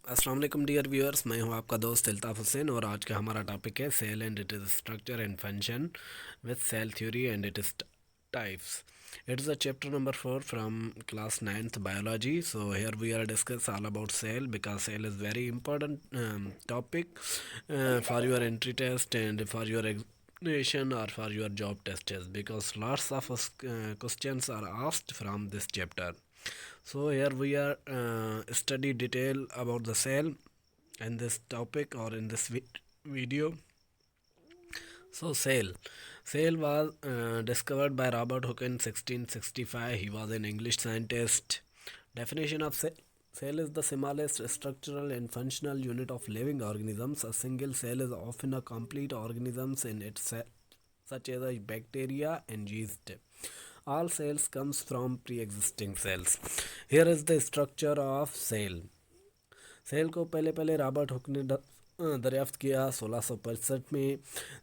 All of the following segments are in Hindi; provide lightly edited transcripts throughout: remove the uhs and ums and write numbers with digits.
अस्सलाम वालेकुम डियर व्यूअर्स, मैं हूं आपका दोस्त अल्ताफ़ हुसैन और आज का हमारा टॉपिक है cell and it is structure and function with cell theory and it is types. It is a chapter number 4 from class 9th biology. So here we are discuss all about cell because cell is very important topic for your entry test and for your examination or for your job tests because lots of questions are asked from this chapter. So here we are study detail about the cell in this topic or in this video. So cell was discovered by Robert Hooke in 1665. He was an English scientist. Definition of cell is the smallest structural and functional unit of living organisms. A single cell is often a complete organism in itself, such as a bacteria and yeast. All cells comes from pre-existing cells. Here is the structure of cell. Cell को पहले पहले रॉबर्ट हुक ने दरियाफ्त किया 1665 में.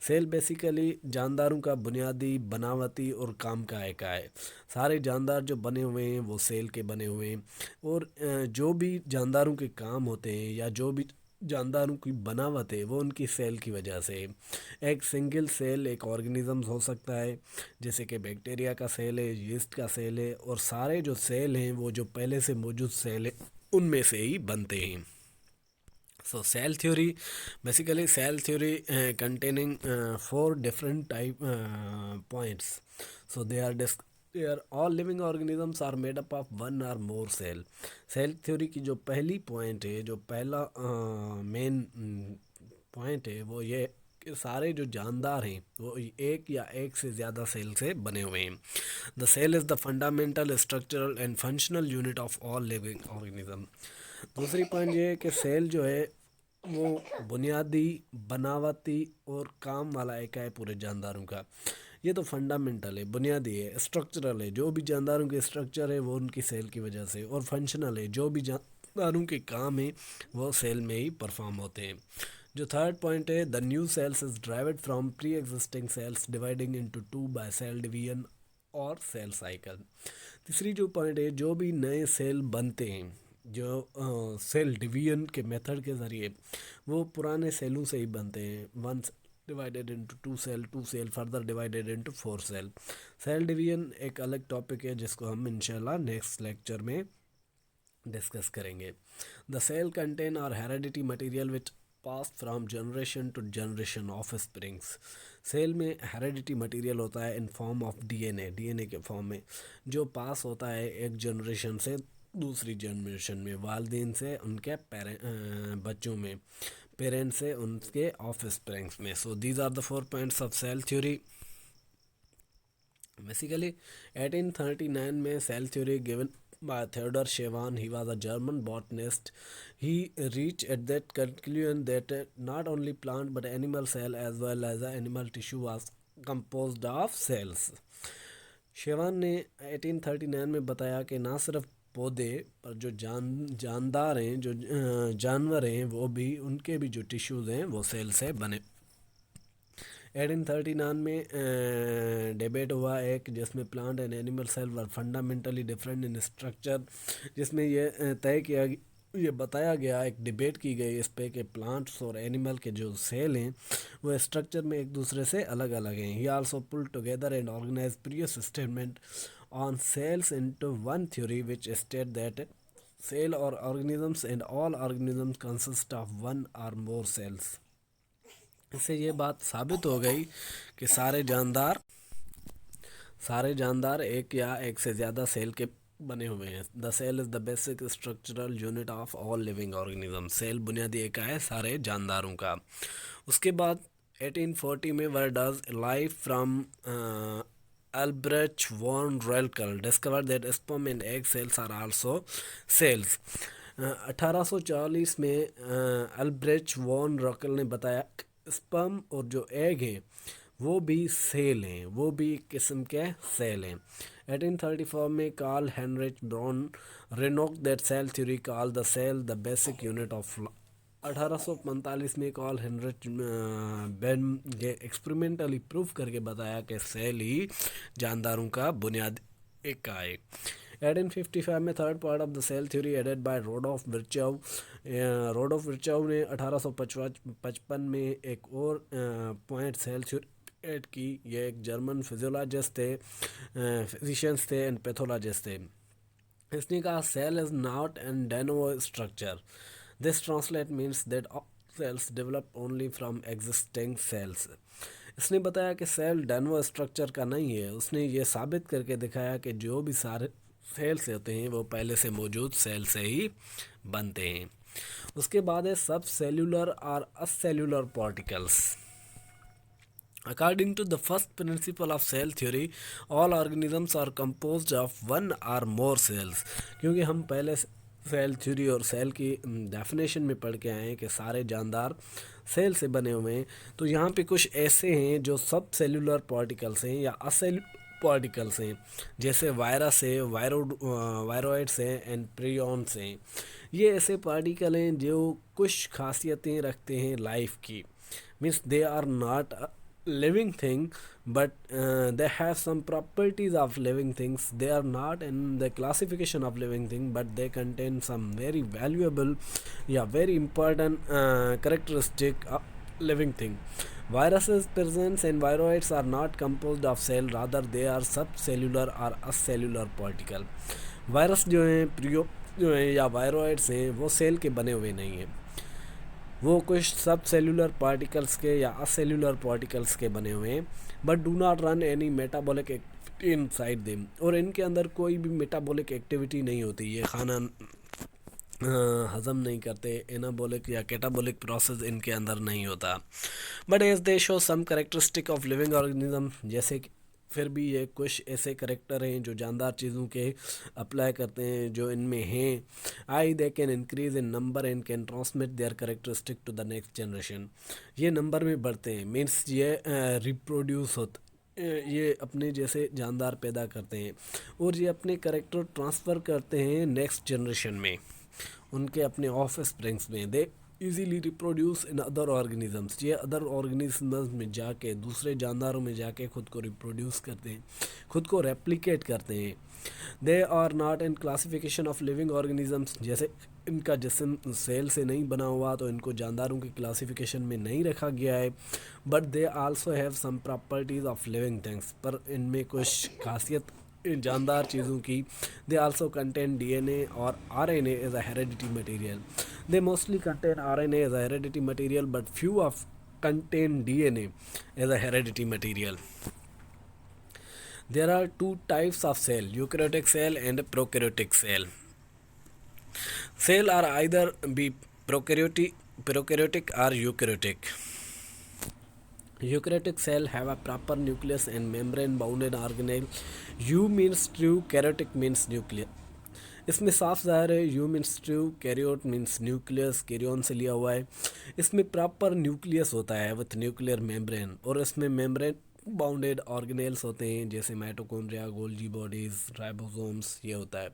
सेल बेसिकली जानदारों का बुनियादी बनावटी और काम का इकाई है. सारे जानदार जो बने हुए हैं वो सेल के बने हुए हैं और जो भी जानदारों के काम होते हैं या जो भी जानदारों की बनावट है वो उनकी सेल की वजह से. एक सिंगल सेल एक ऑर्गेनिज्म हो सकता है जैसे कि बैक्टीरिया का सेल है, यीस्ट का सेल है और सारे जो सेल हैं वो जो पहले से मौजूद सेल है उनमें से ही बनते हैं. So cell theory containing four different type points. So they are all living organisms are made up of one or more cell. Cell theory की जो पहली पॉइंट है, जो पहला मेन पॉइंट है वो ये कि सारे जो जानदार हैं वो एक या एक से ज़्यादा सेल से बने हुए हैं. The cell is the fundamental structural and functional unit of all living organism. दूसरी पॉइंट ये है कि सेल जो है वो बुनियादी बनावटी और काम वाला एक है पूरे जानदारों का. ये तो फंडामेंटल है, बुनियादी है, स्ट्रक्चरल है. जो भी जानदारों के स्ट्रक्चर है वो उनकी सेल की वजह से, और फंक्शनल है, जो भी जानदारों के काम है वो सेल में ही परफॉर्म होते हैं. जो थर्ड पॉइंट है, the new cells is derived from pre existing cells dividing into two by cell division और सेल साइकिल. तीसरी जो पॉइंट है, जो भी नए सेल बनते हैं जो सेल डिवीजन के मेथड के ज़रिए वो पुराने सेलों से ही बनते हैं. One divided into two cell further divided into four cell. Cell division एक अलग टॉपिक है जिसको हम इंशाल्लाह नेक्स्ट लेक्चर में डिस्कस करेंगे. द सेल कंटेन और heredity material which pass from generation to generation offsprings. Cell में हेरेडिटी मटेरियल होता है इन फॉर्म ऑफ डीएनए के फॉर्म में जो पास होता है एक जनरेशन से दूसरी जनरेशन में, वालदेन से उनके बच्चों में, पेरेंट्स से उनके ऑफ स्प्रिंग्स में. So these are the four points of cell theory. Basically 1839 में cell theory given by Theodor Schewan. He was a German botanist. He reached at that conclusion that not only plant but animal cell as well as animal tissue was composed of cells. शेवान ने 1839 में बताया कि ना सिर्फ पौधे पर जो जानदार हैं, जो जानवर हैं, वो भी उनके भी जो टिश्यूज़ हैं वो सेल से बने. 1839 में डिबेट हुआ एक जिसमें plant and animal cell were fundamentally different in structure, जिसमें ये तय किया, ये बताया गया, एक डिबेट की गई इस पे कि प्लांट्स और एनिमल के जो सेल हैं वो स्ट्रक्चर में एक दूसरे से अलग अलग हैं. He also pull together and organise previous statement on cells into one theory which state that cell are organisms and all organisms consist of one or more sales. इससे ये बात साबित हो गई कि सारे जानदार एक या एक से ज़्यादा सेल के बने हुए हैं. The cell is the basic structural unit of all living organism. Cell बुनियादी इकाई है सारे जानदारों का. उसके बाद 1840 में where does life from Albrecht von रेल्कल discover that sperm and egg cells are also cells. 1840 में अल्ब्रेच वॉन रॉकल ने बताया स्पर्म और जो एग हैं वो भी सेल हैं, वो भी एक किस्म के सेल हैं. 1834 में कार्ल हेनरिच ब्रॉन रेनोक that cell theory call the cell the basic unit of. 1845 में कार्ल हेनरिच बेन ये एक्सपेरिमेंटली प्रूफ करके बताया कि सेल ही जानदारों का बुनियादी इकाई. 1855 में third part of the cell theory added by Rudolf Virchow. Rudolf Virchow ने 1855 में एक और पॉइंट सेल थ्योरी ऐड की। ये एक जर्मन फिजियोलॉजिस्ट थे, फिजिशियंस थे एंड पैथोलॉजिस्ट थे। इसने कहा cell is not an de novo structure, this translate means that cells develop only from existing cells. इसने बताया कि सेल डेनोवो स्ट्रक्चर का नहीं है। उसने ये साबित करके दिखाया कि जो भी सारे सेल्स होते हैं वो पहले से मौजूद सेल से ही बनते हैं। उसके बाद है सब सेल्यूलर और असेल्यूलर particles. According to the first principle of cell theory, all organisms are composed of one or more cells। क्योंकि हम पहले सेल थ्योरी और सेल की डेफिनेशन में पढ़ के आए हैं कि सारे जानदार सेल से बने हुए हैं, तो यहाँ पे कुछ ऐसे हैं जो सब सेलुलर पार्टिकल्स हैं या असेल्यूलर पार्टिकल्स हैं, जैसे वायरस है, वायरोइड्स हैं एंड प्रियॉन्स हैं। ये ऐसे पार्टिकल हैं जो कुछ खासियतें रखते हैं लाइफ की। Means they are not living thing, but they have some properties of living things. They are not in the classification of living thing, but they contain some very valuable, very important characteristic of living thing. Viruses, presents and viroids are not composed of cell, rather they are subcellular or acellular particle। Virus जो हैं, प्रियो जो हैं या वायरोइड्स हैं, वो सेल के बने हुए नहीं हैं, वो कुछ सब सेलुलर पार्टिकल्स के या असेल्यूलर पार्टिकल्स के बने हुए हैं। But do not run any metabolic activity inside them, और इनके अंदर कोई भी मेटाबॉलिक एक्टिविटी नहीं होती। ये खाना हज़म नहीं करते, एनाबॉलिक या कैटाबॉलिक प्रोसेस इनके अंदर नहीं होता। But as they show some characteristic of living organism, जैसे कि फिर भी ये कुछ ऐसे करेक्टर हैं जो जानदार चीज़ों के अप्लाई करते हैं जो इनमें हैं। I they can increase in number and can transmit their characteristic to the next generation. ये नंबर में बढ़ते हैं, मीन्स ये रिप्रोड्यूस होते, ये अपने जैसे जानदार पैदा करते हैं और ये अपने करेक्टर ट्रांसफ़र करते हैं नेक्स्ट जनरेशन में, उनके अपने ऑफ स्प्रिंग्स में। They easily reproduce in other organisms, ये अदर ऑर्गेनिजम्स में जाके, दूसरे जानदारों में जाके खुद को रिप्रोड्यूस करते हैं, खुद को रेप्लिकेट करते हैं। They are not in classification of living organisms, जैसे इनका जिस्म सेल से नहीं बना हुआ तो इनको जानदारों की क्लासिफिकेशन में नहीं रखा गया है। But they also have some properties of living things, पर इनमें कुछ खासियत जानदार चीज़ों की। दे आल्सो कंटेन DNA और RNA as a heredity material. They mostly contain RNA as a heredity material, but few of contain DNA as a heredity material. There are two types of cell: eukaryotic cell and prokaryotic cell. Cell are either be prokaryotic or eukaryotic. Eukaryotic cell have a proper nucleus and membrane-bounded organelle. U means true, karyotic means nuclear। इसमें साफ ज़ाहिर है eu means true, karyote means nucleus, karyon से लिया हुआ है। इसमें प्रॉपर न्यूक्लियस होता है विथ न्यूक्लियर मेम्ब्रेन, और इसमें मेम्ब्रेन बाउंडेड ऑर्गेनेल्स होते हैं जैसे माइटोकॉन्ड्रिया, गोल्जी बॉडीज़, राइबोसोम्स, ये होता है।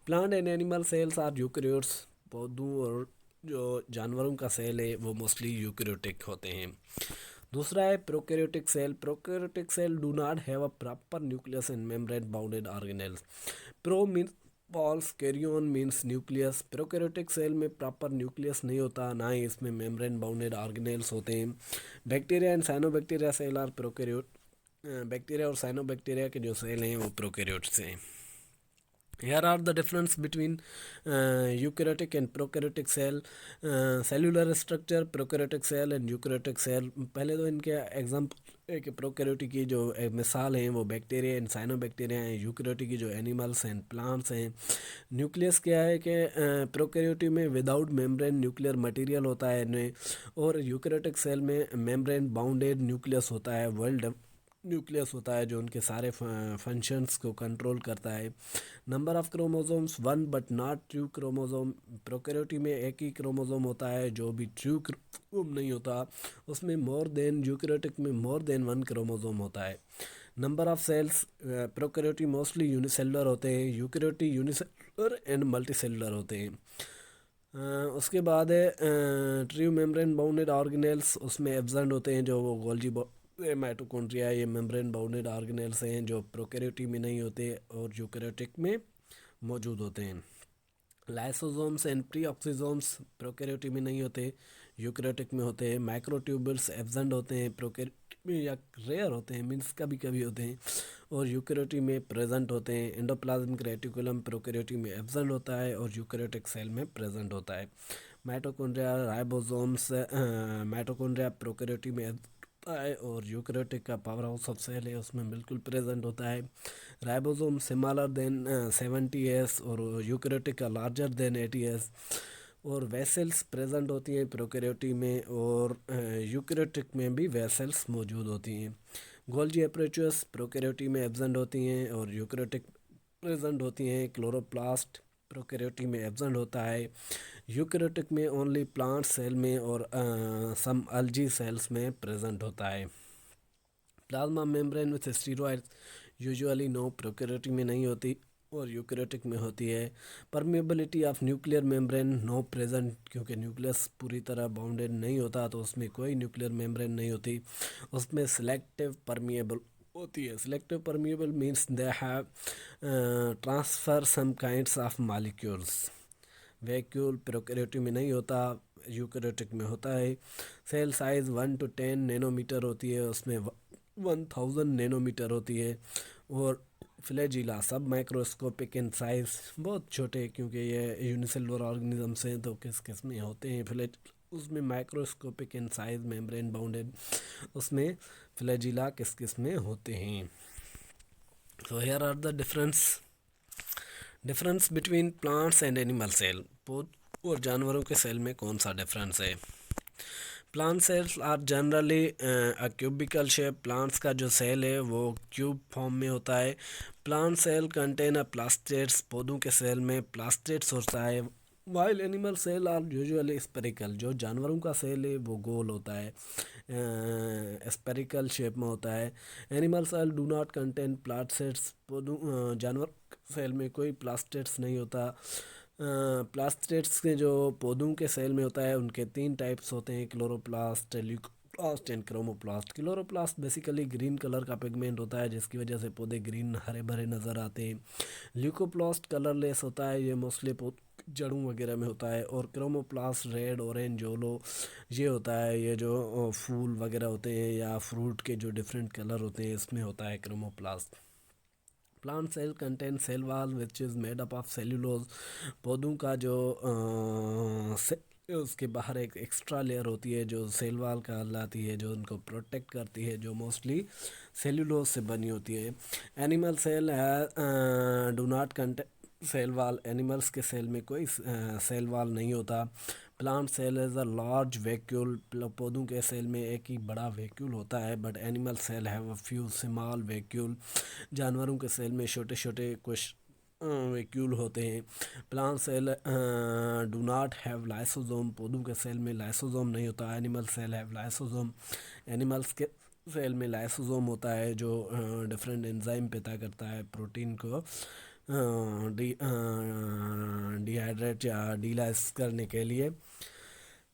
Plant and animal cells are eukaryotes, पौधों और जो जानवरों का सेल है वो मोस्टली यूकैरियोटिक होते हैं। दूसरा है prokaryotic cell. Prokaryotic cell do not have a proper nucleus and membrane bounded organelles. Pro means पॉल्स, karyon means nucleus. Prokaryotic cell में प्रॉपर न्यूक्लियस नहीं होता, ना ही इसमें मेम्ब्रेन बाउंडेड ऑर्गेनेल्स होते हैं। Bacteria and cyanobacteria cell are prokaryote. Bacteria और साइनोबैक्टीरिया के जो सेल हैं वो प्रोकैरियोट्स हैं। Here are the difference between eukaryotic and prokaryotic cell, cellular structure, prokaryotic cell and eukaryotic cell। पहले तो इनके एग्जाम्पल कि प्रोकैरियोटिक की जो मिसाल हैं वो बैक्टीरिया एंड साइनोबैक्टीरिया हैं, यूकैरियोटिक की जो एनिमल्स एंड प्लांट्स हैं। न्यूक्लियस क्या है कि प्रोकैरियोटिक में विदाउट मेम्ब्रेन न्यूक्लियर मटेरियल होता है इनमें, और यूकैरियोटिक सेल में मेम्ब्रेन बाउंडेड न्यूक्लियस होता है, वर्ल्ड न्यूक्लियस होता है जो उनके सारे फंक्शंस को कंट्रोल करता है। Number of chromosomes 1 but not true chromosome. Prokaryotic में एक ही क्रोमोसोम होता है, जो भी ट्रू क्रोमोसोम नहीं होता उसमें मोर देन, यूकैरियोटिक में मोर देन 1 क्रोमोसोम होता है। Number of cells, prokaryotic mostly unicellular होते हैं, यूकैरियोटिक यूनिसेलुलर एंड मल्टीसेलुलर होते हैं। उसके बाद है ट्रू मेम्ब्रेन बाउंडेड ऑर्गेनेल्स, उसमें एब्सेंट होते हैं जो वो गोल्जी माइटोकॉन्ड्रिया, ये मेम्ब्रेन बाउंडेड ऑर्गेनेल्स हैं जो प्रोकैरियोटिक में नहीं होते और यूकैरियोटिक में मौजूद होते हैं। लाइसोसोम्स एंड प्रीऑक्सीसोम्स प्रोकैरियोटिक में नहीं होते, यूकैरियोटिक में होते हैं। माइक्रोट्यूबुल्स एब्सेंट होते हैं प्रोकैरियोटिक में, या रेयर होते हैं, मीन्स कभी कभी होते हैं, और यूकैरियोटिक में प्रेजेंट होते हैं। एंडोप्लाज्मिक रेटिकुलम प्रोकैरियोटिक में एब्सेंट होता है और यूकैरियोटिक सेल में प्रेजेंट होता है। माइटोकॉन्ड्रिया राइबोसोम्स माइटोकॉन्ड्रिया प्रोकैरियोटिक में होता है, और यूकैरियोटिक का पावर हाउस ऑफ सेल है उसमें बिल्कुल प्रेजेंट होता है। राइबोसोम सिमिलर देन 70s और यूकैरियोटिक का लार्जर देन 80s। और वेसल्स प्रेजेंट होती हैं प्रोकैरियोटिक में, और यूकैरियोटिक में भी वेसल्स मौजूद होती हैं। गोल्जी एपरेचर्स प्रोकैरियोटिक में एब्सेंट होती हैं और यूकैरियोटिक प्रेजेंट होती हैं। क्लोरोप्लास्ट प्रोकैरियोटिक में एब्सेंट होता है। यूकैरियोटिक में ओनली प्लांट सेल में और सम अल्जी सेल्स में प्रेजेंट होता है। Plasma membrane with steroids usually no prokaryotic में नहीं होती और यूकैरियोटिक में होती है। Permeability of nuclear membrane no present, क्योंकि न्यूक्लियस पूरी तरह बाउंडेड नहीं होता तो उसमें कोई न्यूक्लियर मेम्ब्रेन नहीं होती। उसमें सिलेक्टिव परमिएबल होती है। Selective permeable means they have transfer some kinds of molecules. Vacuole prokaryotic में नहीं होता, यूकैरियोटिक में होता है। सेल साइज 1 to 10 नैनोमीटर होती है, उसमें 1000 नैनोमीटर होती है। और फ्लैजिला सब माइक्रोस्कोपिक इन साइज, बहुत छोटे, क्योंकि ये यूनिसेलुलर ऑर्गेनिजम्स हैं तो किस किस में होते हैं फ्लैज, उसमें microscopic in size membrane bounded, उसमें फ्लैजिला किस किस में होते हैं। So here are the difference between plants and animal cell. पौध और जानवरों के सेल में कौन सा डिफरेंस है? Plant cells are generally cubical shape. Plants का जो सेल है वो क्यूब फॉर्म में होता है। प्लांट सेल कंटेन प्लास्टेट्स, पौधों के सेल में प्लास्टेट्स होता है। While animal cell are usually spherical, जो जानवरों का सेल है वो गोल होता है, स्पेरिकल शेप में होता है। Animal cell do not contain plastids, पौधों जानवर सेल में कोई प्लास्टेट्स नहीं होता। प्लास्टेट्स के जो पौधों के सेल में होता है उनके 3 टाइप्स होते हैं, chloroplast, leucoplast and chromoplast. Chloroplast basically green colour का पिगमेंट होता है जिसकी वजह से पौधे ग्रीन हरे भरे नज़र आते हैं। ल्यूकोप्लास्ट कलरलेस होता है, ये मोस्टली जड़ों वगैरह में होता है। और क्रोमोप्लास्ट रेड, ऑरेंज, येलो ये होता है, ये जो फूल वगैरह होते हैं या फ्रूट के जो डिफरेंट कलर होते हैं इसमें होता है chromoplast. Plant cell contain cell wall which is made up of cellulose. पौधों का जो उसके बाहर एक एक्स्ट्रा लेयर होती है जो सेल वाल कहलाती है, जो उनको प्रोटेक्ट करती है, जो मोस्टली सेल्यूलोज से बनी होती है। Animal cell do not contain cell wall, animals के सेल में कोई सेल वाल नहीं होता। Plant cell is a large vacuole, पौधों के सेल में एक ही बड़ा वैक्यूल होता है। But animal cell have a few small vacuole, जानवरों के सेल में छोटे छोटे कुछ वैक्यूल होते हैं। Plant cell do not have lysosome, पौधों के सेल में लाइसोसोम नहीं होता। Animal cell have lysosome, animals के सेल में लाइसोसोम होता है जो डिफरेंट एंजाइम पैदा करता है प्रोटीन को डिहाइड्रेट या डीलाइस करने के लिए।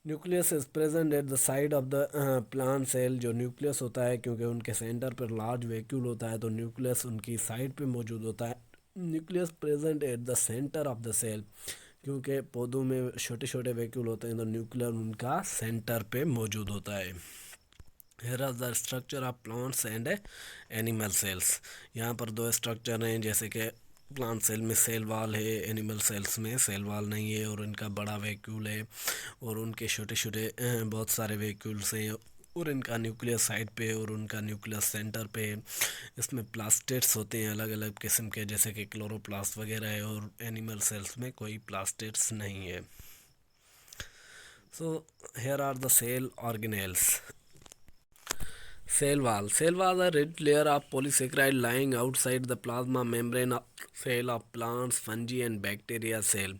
Nucleus is present at the side of the plant cell, जो न्यूक्लियस होता है क्योंकि उनके सेंटर पर लार्ज वैक्यूल होता है तो न्यूक्लियस उनकी साइड पे मौजूद होता है। Nucleus present at the centre of the cell, क्योंकि पौधों में छोटे छोटे वैक्यूल होते हैं तो न्यूक्लियर उनका सेंटर पे मौजूद होता है। Here is the structure of plants and animal cells। यहाँ पर 2 स्ट्रक्चर हैं, जैसे कि प्लांट सेल में सेल वाल है, एनिमल सेल्स में सेल वाल नहीं है, और इनका बड़ा वैक्यूल है और उनके छोटे छोटे बहुत सारे वैक्यूल्स हैं, और इनका न्यूक्लियस साइड पे और उनका न्यूक्लियस सेंटर पे। इसमें प्लास्टेट्स होते हैं अलग अलग किस्म के, जैसे कि क्लोरोप्लास्ट वगैरह है, और एनिमल सेल्स में कोई प्लास्टेट्स नहीं है। So here are the cell organelles. Cell wall. Cell wall are red layer of polysaccharide lying outside the plasma membrane of cell of plants, fungi and bacteria cell.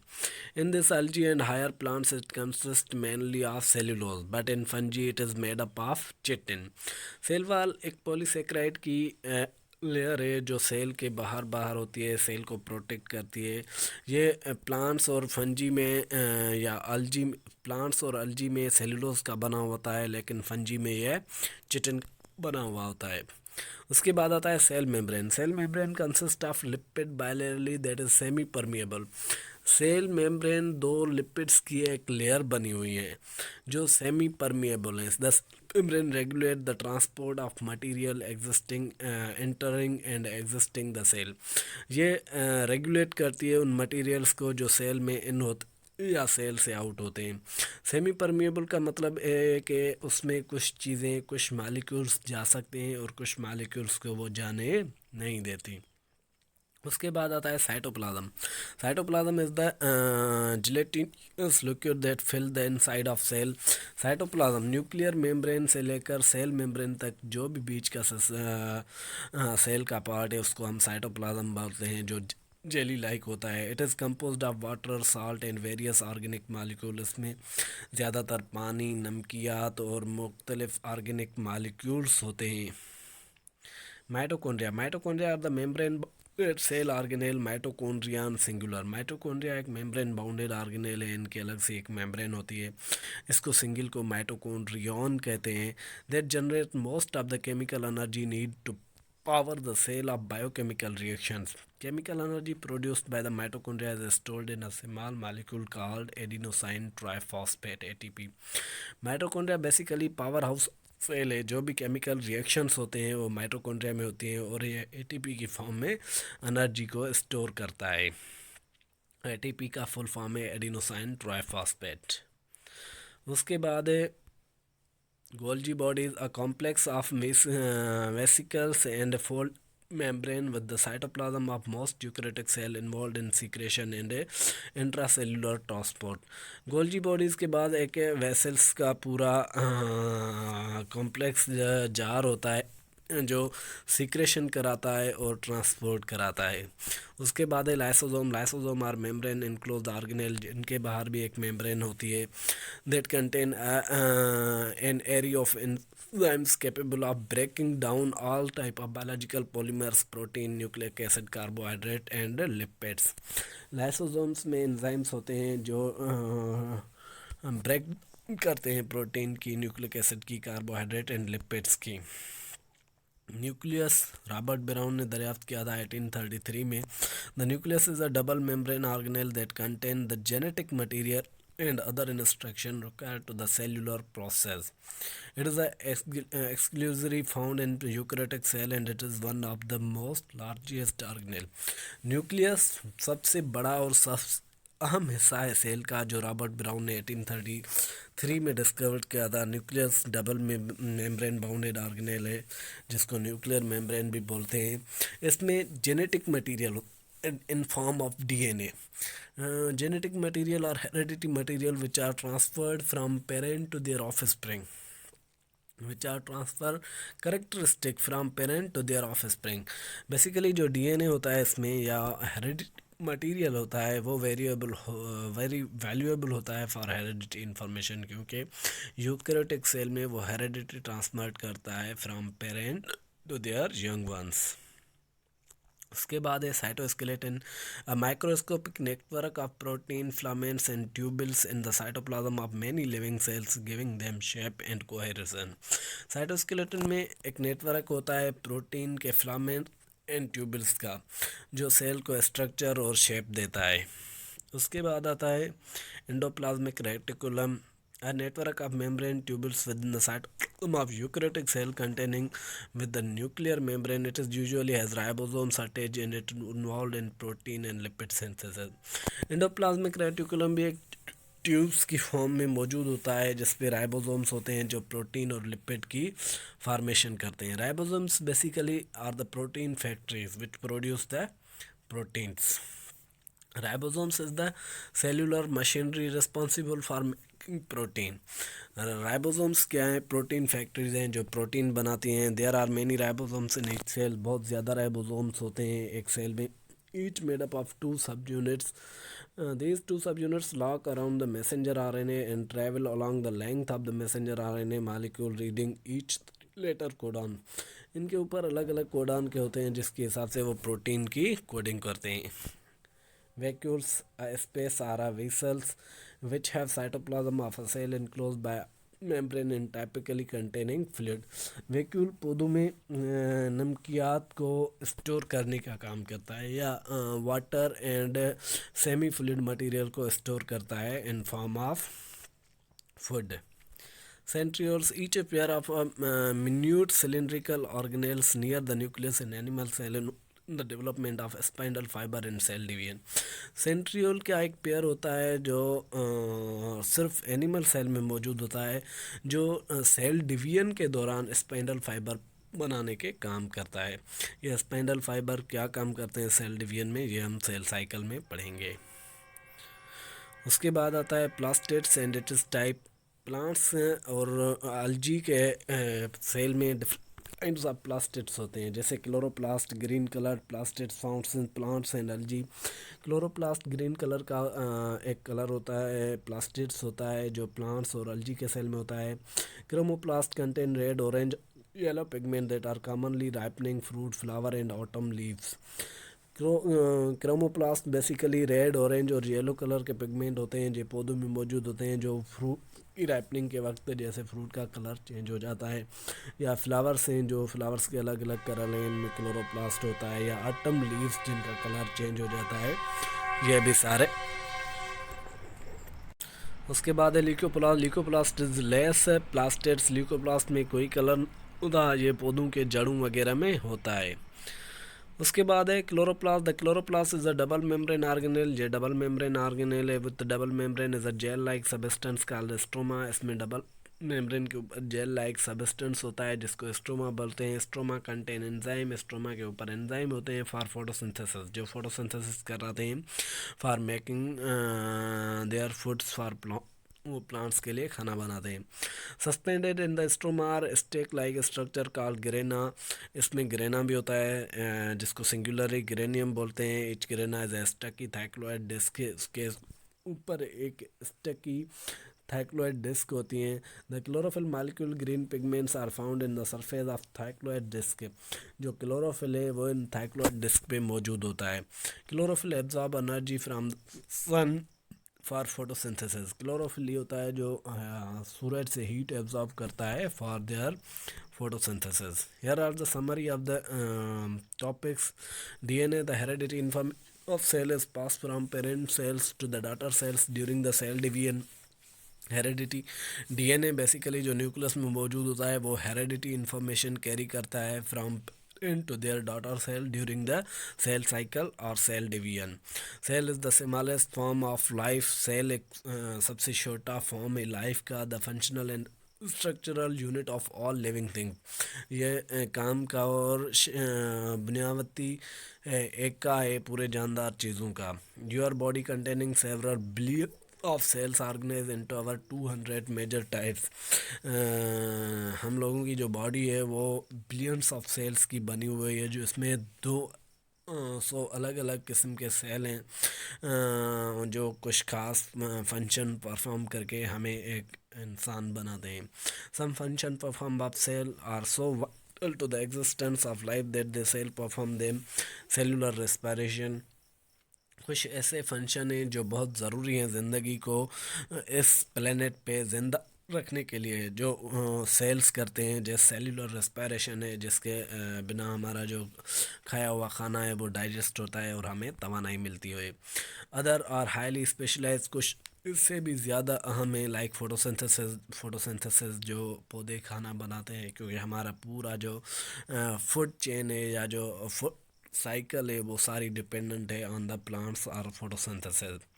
In this algae and higher plants it consists mainly of cellulose, but in fungi it is made up of chitin. Cell wall एक polysaccharide की लेयर है जो सेल के बाहर बाहर होती है, सेल को प्रोटेक्ट करती है। ये प्लांट्स और फंजी में या अल्जी, प्लांट्स और अल्जी में सेलुलोज का बना होता है, लेकिन फंजी में यह चिटिन बना हुआ होता है। उसके बाद आता है cell membrane. Cell membrane consist of lipid bilayer that is semi permeable. Cell membrane दो लिपिड्स की एक लेयर बनी हुई है जो सेमी परमिएबल है। The membrane regulate the transport of material existing entering and existing the cell. ये रेगुलेट करती है उन मटेरियल्स को जो सेल में इन होते या सेल से आउट होते हैं। सेमी परमिएबल का मतलब है कि उसमें कुछ चीज़ें, कुछ मालिक्यूल्स जा सकते हैं और कुछ मालिक्यूल्स को वो जाने नहीं देती। उसके बाद आता है cytoplasm. Cytoplasm is the gelatinous liquid that fill the inside of cell. Cytoplasm nuclear membrane से लेकर सेल मेम्ब्रेन तक जो भी बीच का सेल का पार्ट है उसको हम साइटोप्लाज्म बोलते हैं, जो जेली लाइक होता है। It is compose of water, salt and various organic molecule. इसमें ज़्यादातर पानी, नमकियात और मुख्तलिफ ऑर्गेनिक मालिक्यूल्स होते हैं। Mitochondria. Mitochondria are the membrane cell organelle mitochondrion singular. Mitochondria एक मेम्ब्रेन बाउंडेड ऑर्गेनेल है, इनकी अलग से एक मेम्ब्रेन होती है, इसको सिंगल को माइटोकॉन्ड्रियन कहते हैं। That generate most of the chemical energy need to power the cell of biochemical reactions. Chemical energy produced by the mitochondria is stored in a small molecule called adenosine triphosphate ATP. Mitochondria basically power house cell है। जो भी केमिकल रिएक्शंस होते हैं वो माइटोकॉन्ड्रिया में होती हैं और ये एटीपी की फॉर्म में एनर्जी को स्टोर करता है। एटीपी का फुल फॉर्म है एडिनोसाइन ट्राइफॉस्फेट। उसके बाद Golgi body is a complex of vesicles and fold membrane with the cytoplasm of most eukaryotic cell involved in secretion and intracellular transport. Golgi bodies के बाद एक वेसल्स का पूरा कॉम्प्लेक्स जार होता है जो सीक्रेशन कराता है और ट्रांसपोर्ट कराता है। उसके बाद है lysosome. Lysosome are membrane enclosed organelle, इनके बाहर भी एक मेम्ब्रेन होती है। That contain an array of enzymes capable of breaking down all type of biological polymers, protein, nucleic acid, carbohydrate and lipids. Lysosomes में एंजाइम्स होते हैं जो ब्रेक करते हैं प्रोटीन की, न्यूक्लिक एसिड की, कार्बोहाइड्रेट एंड लिपिड्स की। न्यूक्लियस रॉबर्ट ब्राउन ने दरियाफ्त किया था 1833 में। The nucleus is a double membrane organelle that contain the genetic material and other instruction required to the cellular process. It is exclusively found in eukaryotic cell and it is one of the most largest organelle. Nucleus सबसे बड़ा और सब अहम हिस्सा है सेल का, जो रॉबर्ट ब्राउन ने 1833 में डिस्कवर किया था। Nucleus double membrane bounded organelle है जिसको न्यूक्लियर मेम्ब्रेन भी बोलते हैं। इसमें genetic material in form of DNA, genetic material or hereditary material which are transferred from parent to their offspring, which are transfer characteristic from parent to their offspring. Basically जो DNA होता है इसमें या हेरिडिटी मटेरियल होता है वो वेरी वैल्यूएबल होता है फॉर हेरिडिटी इंफॉर्मेशन, क्योंकि यूकैरियोटिक सेल में वो हेरिडिटी ट्रांसमिट करता है from parent to their young ones. उसके बाद है cytoskeleton, a microscopic network of protein filaments and tubules in the cytoplasm of many living cells giving them shape and coherence. Cytoskeleton में एक नेटवर्क होता है प्रोटीन के फिलामेंट एंड ट्यूबल्स का, जो सेल को स्ट्रक्चर और शेप देता है। उसके बाद आता है endoplasmic reticulum, a network of membrane tubules within the cytoplasm of eukaryotic cell containing with the nuclear membrane. It is usually has ribosomes attached and it involved in protein and lipid synthesis. Endoplasmic reticulum भी एक ट्यूब्स की फॉर्म में मौजूद होता है जिस पे राइबोसोम्स होते हैं जो प्रोटीन और लिपिड की फॉर्मेशन करते हैं। Ribosomes basically are the protein factories which produce the proteins. Ribosomes is the cellular machinery responsible for protein. Ribosomes क्या हैं? प्रोटीन फैक्ट्रीज हैं जो प्रोटीन बनाती हैं। There are many ribosomes in each cell, बहुत ज़्यादा राइबोसोम्स होते हैं एक सेल में। Each made up of two subunits, these two subunits lock around the messenger RNA and travel along the length of the messenger RNA molecule reading each letter codon. इनके ऊपर अलग अलग कोडान के होते हैं जिसके हिसाब से वो प्रोटीन की कोडिंग करते हैं। Vacuoles, space are vessels which have cytoplasm of a cell enclosed by membrane in typically containing fluid. Vacuole पौधों में नमकियात को स्टोर करने का काम करता है, या water and semi fluid material को स्टोर करता है in form of food. Centrioles, each a pair of minute cylindrical organelles near the nucleus in animal cell in the development of spindle fiber and cell division. Centriole का एक पेयर होता है जो सिर्फ एनिमल सेल में मौजूद होता है, जो सेल डिवीजन के दौरान स्पाइंडल फाइबर बनाने के काम करता है। यह स्पाइंडल फाइबर क्या काम करते हैं सेल डिवीजन में, ये हम सेल साइकिल में पढ़ेंगे। उसके बाद आता है प्लास्टेड्स एंड इट्स टाइप। प्लांट्स और algae के सेल में डिफरेंट ऑफ प्लास्टिड्स होते हैं, जैसे chloroplast green colour plastids found in plants and algae। Chloroplast green colour का एक कलर होता है, प्लास्टिड्स होता है जो प्लांट्स और algae के सेल में होता है। Chromoplast contain red orange yellow pigment that are commonly ripening fruit flower and autumn leaves. Chromoplast basically red orange और येलो कलर के पिगमेंट होते हैं जो पौधों में मौजूद होते हैं, जो फ्रूट की राइपनिंग के वक्त जैसे फ्रूट का कलर चेंज हो जाता है, या फ्लावर्स हैं जो फ्लावर्स के अलग अलग कलर हैं इनमें क्लोरोप्लास्ट होता है, या ऑटम लीव्स जिनका कलर चेंज हो जाता है, ये भी सारे। उसके बाद है leucoplast. Leucoplast is less plastids. Leucoplast में कोई कलर होता, ये पौधों के जड़ों वगैरह में होता है। उसके बाद है chloroplast. The chloroplast is a double membrane organelle. ये डबल मेम्ब्रेन ऑर्गेनेल है with double membrane is a gel like substance called stroma. इसमें डबल मेम्ब्रेन के ऊपर जेल लाइक सब्सटेंस होता है जिसको स्ट्रोमा बोलते हैं। Stroma contain enzyme. स्ट्रोमा के ऊपर एंजाइम होते हैं फॉर फोटोसिंथेसिस, जो फोटोसिंथेसिस कर रहे हैं for making their foods for वो प्लांट्स के लिए खाना बनाते हैं। Suspended in the stroma are stack like structure called grana. इसमें ग्रेना भी होता है जिसको सिंगुलरली ग्रेनियम बोलते हैं। Each grana is stacked thylakoid disc. इसके ऊपर एक स्टकी थाइक्लोइड डिस्क होती हैं। The chlorophyll molecule green pigments are found in the surface of thylakoid disc. जो क्लोरोफिल है वो इन थाइक्लोइड डिस्क पे मौजूद होता है। Chlorophyll absorb energy from sun for photosynthesis. Chlorophyll ये होता है जो सूरज से हीट एब्जॉर्ब करता है for their photosynthesis. Here are the summary of the topics. DNA the hereditary information of cell is pass from parent cells to the daughter cells during the cell division. Heredity DNA basically जो न्यूक्लियस में मौजूद होता है वो हेरेडिटी इन्फॉर्मेशन कैरी करता है from into their daughter cell during the cell cycle or cell division. Cell is the smallest form of life. Cell एक सबसे छोटा फॉर्म है लाइफ का। The functional and structural unit of all living thing. ये काम का और बुनियादी एक का है पूरे जानदार चीज़ों का। Your body containing several billion of cells organized into our 200 major types। हम लोगों की जो बॉडी है वो बिलियंस ऑफ सेल्स की बनी हुई है, जो इसमें 200 अलग अलग किस्म के सेल हैं जो कुछ खास फंक्शन परफॉर्म करके हमें एक इंसान बनाते हैं। Some function perform of cell are so vital to the existence of life that the cell perform them। cellular respiration कुछ ऐसे फंक्शन हैं जो बहुत ज़रूरी हैं ज़िंदगी को इस प्लेनेट पे ज़िंदा रखने के लिए, जो सेल्स करते हैं। जैसे सेलुलर रेस्पिरेशन है जिसके बिना हमारा जो खाया हुआ खाना है वो डाइजेस्ट होता है और हमें तवानाई मिलती है। अदर और हाईली स्पेशलाइज कुछ इससे भी ज़्यादा अहम है लाइक फोटोसिंथेसिस। फोटोसिंथेसिस जो पौधे खाना बनाते हैं, क्योंकि हमारा पूरा जो फूड चेन है या जो फूड साइकिल है वो सारी डिपेंडेंट है ऑन द प्लांट्स और photosynthesis.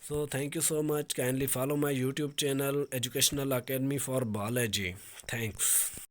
So thank you so much. Kindly follow my YouTube channel Educational Academy for Biology. Thanks.